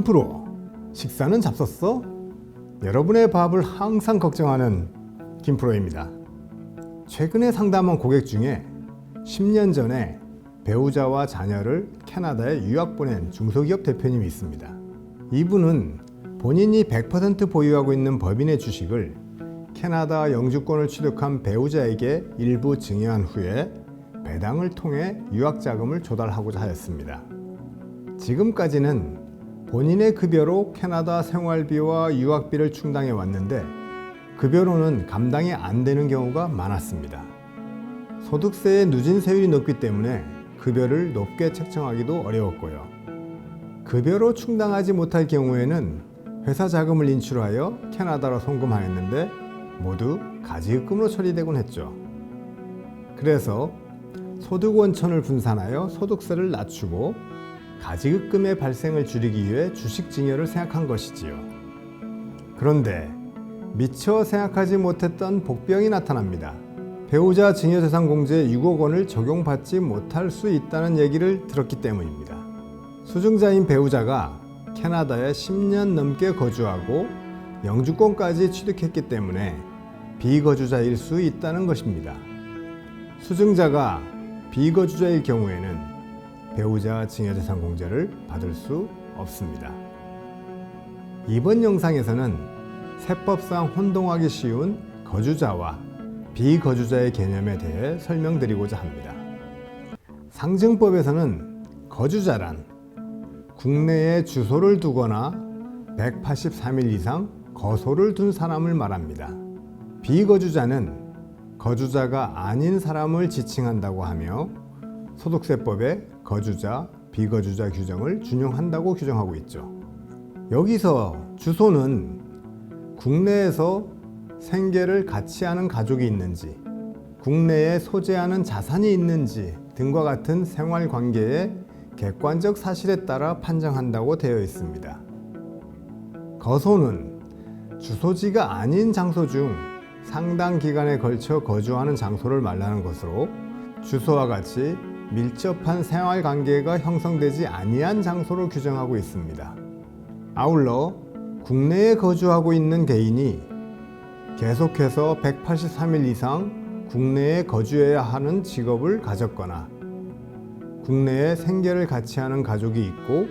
김프로, 식사는 잡섰어? 여러분의 밥을 항상 걱정하는 김프로입니다. 최근에 상담한 고객 중에 10년 전에 배우자와 자녀를 캐나다에 유학 보낸 중소기업 대표님이 있습니다. 이분은 본인이 100% 보유하고 있는 법인의 주식을 캐나다 영주권을 취득한 배우자에게 일부 증여한 후에 배당을 통해 유학 자금을 조달하고자 하였습니다. 지금까지는 본인의 급여로 캐나다 생활비와 유학비를 충당해 왔는데 급여로는 감당이 안 되는 경우가 많았습니다. 소득세의 누진세율이 높기 때문에 급여를 높게 책정하기도 어려웠고요. 급여로 충당하지 못할 경우에는 회사 자금을 인출하여 캐나다로 송금하였는데 모두 가지급금으로 처리되곤 했죠. 그래서 소득원천을 분산하여 소득세를 낮추고 가지급금의 발생을 줄이기 위해 주식 증여를 생각한 것이지요. 그런데 미처 생각하지 못했던 복병이 나타납니다. 배우자 증여재산 공제에 6억 원을 적용받지 못할 수 있다는 얘기를 들었기 때문입니다. 수증자인 배우자가 캐나다에 10년 넘게 거주하고 영주권까지 취득했기 때문에 비거주자일 수 있다는 것입니다. 수증자가 비거주자일 경우에는 배우자 증여재산 공제를 받을 수 없습니다. 이번 영상에서는 세법상 혼동하기 쉬운 거주자와 비거주자의 개념에 대해 설명드리고자 합니다. 상증법에서는 거주자란 국내에 주소를 두거나 183일 이상 거소를 둔 사람을 말합니다. 비거주자는 거주자가 아닌 사람을 지칭한다고 하며 소득세법에 거주자, 비거주자 규정을 준용한다고 규정하고 있죠. 여기서 주소는 국내에서 생계를 같이 하는 가족이 있는지, 국내에 소재하는 자산이 있는지 등과 같은 생활관계의 객관적 사실에 따라 판정한다고 되어 있습니다. 거소는 주소지가 아닌 장소 중 상당 기간에 걸쳐 거주하는 장소를 말하는 것으로 주소와 같이 밀접한 생활관계가 형성되지 아니한 장소로 규정하고 있습니다. 아울러 국내에 거주하고 있는 개인이 계속해서 183일 이상 국내에 거주해야 하는 직업을 가졌거나 국내에 생계를 같이 하는 가족이 있고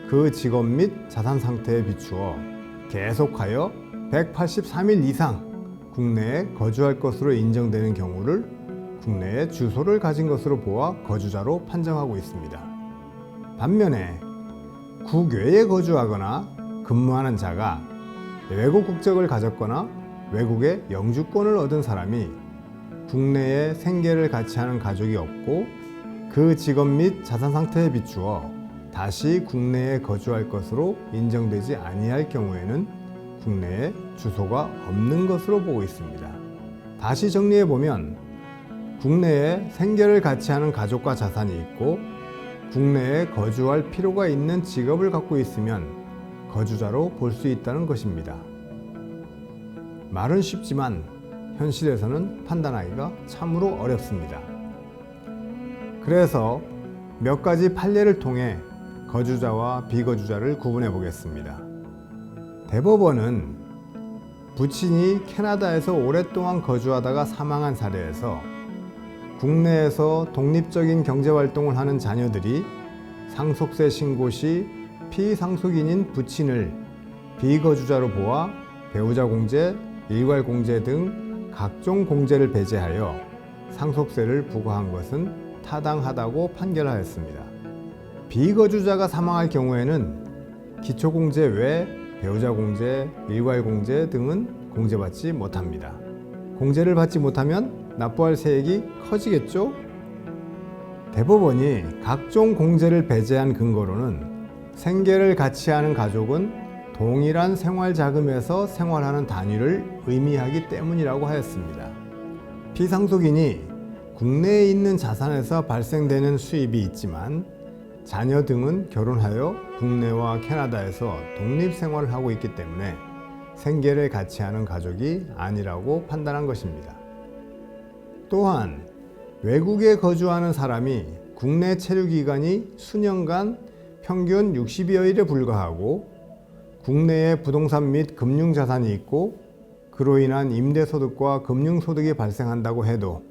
그 직업 및 자산 상태에 비추어 계속하여 183일 이상 국내에 거주할 것으로 인정되는 경우를 국내에 주소를 가진 것으로 보아 거주자로 판정하고 있습니다. 반면에 국외에 거주하거나 근무하는 자가 외국 국적을 가졌거나 외국에 영주권을 얻은 사람이 국내에 생계를 같이 하는 가족이 없고 그 직업 및 자산 상태에 비추어 다시 국내에 거주할 것으로 인정되지 아니할 경우에는 국내에 주소가 없는 것으로 보고 있습니다. 다시 정리해보면 국내에 생계를 같이 하는 가족과 자산이 있고 국내에 거주할 필요가 있는 직업을 갖고 있으면 거주자로 볼 수 있다는 것입니다. 말은 쉽지만 현실에서는 판단하기가 참으로 어렵습니다. 그래서 몇 가지 판례를 통해 거주자와 비거주자를 구분해 보겠습니다. 대법원은 부친이 캐나다에서 오랫동안 거주하다가 사망한 사례에서 국내에서 독립적인 경제활동을 하는 자녀들이 상속세 신고 시 피상속인인 부친을 비거주자로 보아 배우자 공제, 일괄 공제 등 각종 공제를 배제하여 상속세를 부과한 것은 타당하다고 판결하였습니다. 비거주자가 사망할 경우에는 기초공제 외 배우자 공제, 일괄 공제 등은 공제받지 못합니다. 공제를 받지 못하면 납부할 세액이 커지겠죠? 대법원이 각종 공제를 배제한 근거로는 생계를 같이 하는 가족은 동일한 생활자금에서 생활하는 단위를 의미하기 때문이라고 하였습니다. 피상속인이 국내에 있는 자산에서 발생되는 수입이 있지만 자녀 등은 결혼하여 국내와 캐나다에서 독립생활을 하고 있기 때문에 생계를 같이 하는 가족이 아니라고 판단한 것입니다. 또한 외국에 거주하는 사람이 국내 체류 기간이 수년간 평균 60여일에 불과하고 국내에 부동산 및 금융자산이 있고 그로 인한 임대소득과 금융소득이 발생한다고 해도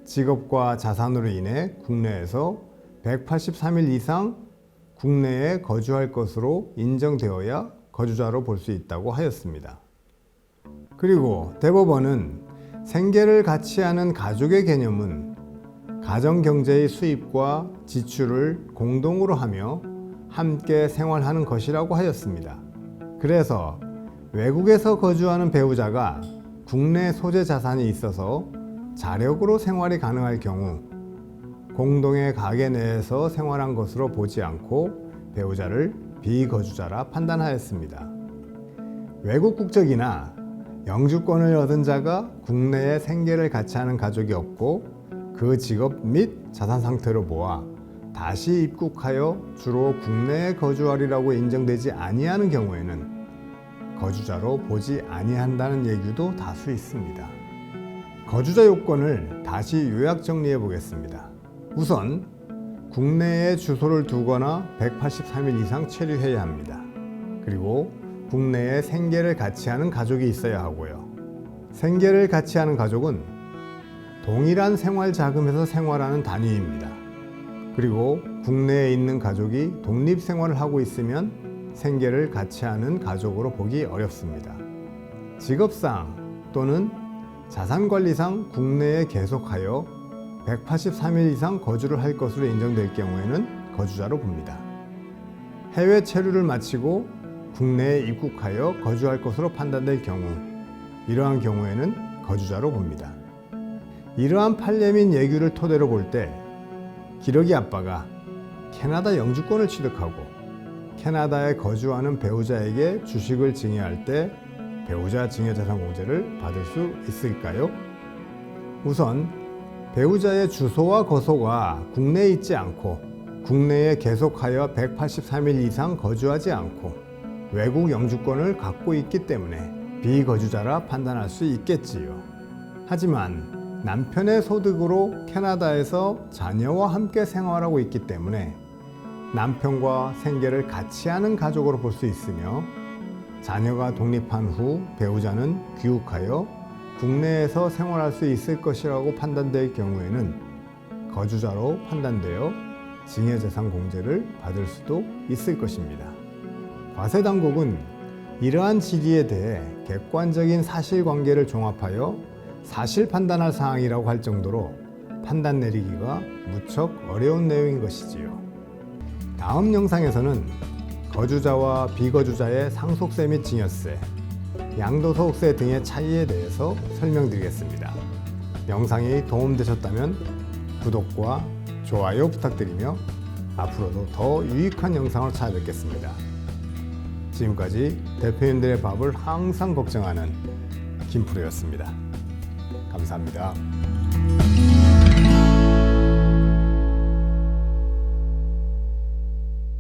직업과 자산으로 인해 국내에서 183일 이상 국내에 거주할 것으로 인정되어야 거주자로 볼 수 있다고 하였습니다. 그리고 대법원은 생계를 같이 하는 가족의 개념은 가정경제의 수입과 지출을 공동으로 하며 함께 생활하는 것이라고 하였습니다. 그래서 외국에서 거주하는 배우자가 국내 소재 자산이 있어서 자력으로 생활이 가능할 경우 공동의 가계 내에서 생활한 것으로 보지 않고 배우자를 비거주자라 판단하였습니다. 외국 국적이나 영주권을 얻은 자가 국내에 생계를 같이 하는 가족이 없고 그 직업 및 자산 상태로 보아 다시 입국하여 주로 국내에 거주하리라고 인정되지 아니하는 경우에는 거주자로 보지 아니한다는 얘기도 다수 있습니다. 거주자 요건을 다시 요약 정리해 보겠습니다. 우선 국내에 주소를 두거나 183일 이상 체류해야 합니다. 그리고 국내에 생계를 같이 하는 가족이 있어야 하고요. 생계를 같이 하는 가족은 동일한 생활 자금에서 생활하는 단위입니다. 그리고 국내에 있는 가족이 독립 생활을 하고 있으면 생계를 같이 하는 가족으로 보기 어렵습니다. 직업상 또는 자산관리상 국내에 계속하여 183일 이상 거주를 할 것으로 인정될 경우에는 거주자로 봅니다. 해외 체류를 마치고 국내에 입국하여 거주할 것으로 판단될 경우, 이러한 경우에는 거주자로 봅니다. 이러한 판례 및 예규를 토대로 볼 때 기러기 아빠가 캐나다 영주권을 취득하고 캐나다에 거주하는 배우자에게 주식을 증여할 때 배우자 증여자산공제를 받을 수 있을까요? 우선 배우자의 주소와 거소가 국내에 있지 않고 국내에 계속하여 183일 이상 거주하지 않고 외국 영주권을 갖고 있기 때문에 비거주자라 판단할 수 있겠지요. 하지만 남편의 소득으로 캐나다에서 자녀와 함께 생활하고 있기 때문에 남편과 생계를 같이 하는 가족으로 볼 수 있으며 자녀가 독립한 후 배우자는 귀국하여 국내에서 생활할 수 있을 것이라고 판단될 경우에는 거주자로 판단되어 증여재산 공제를 받을 수도 있을 것입니다. 과세당국은 이러한 질의에 대해 객관적인 사실관계를 종합하여 사실 판단할 사항이라고 할 정도로 판단 내리기가 무척 어려운 내용인 것이지요. 다음 영상에서는 거주자와 비거주자의 상속세 및 증여세, 양도소득세 등의 차이에 대해서 설명드리겠습니다. 영상이 도움되셨다면 구독과 좋아요 부탁드리며 앞으로도 더 유익한 영상으로 찾아뵙겠습니다. 지금까지 대표님들의 밥을 항상 걱정하는 김프로였습니다. 감사합니다.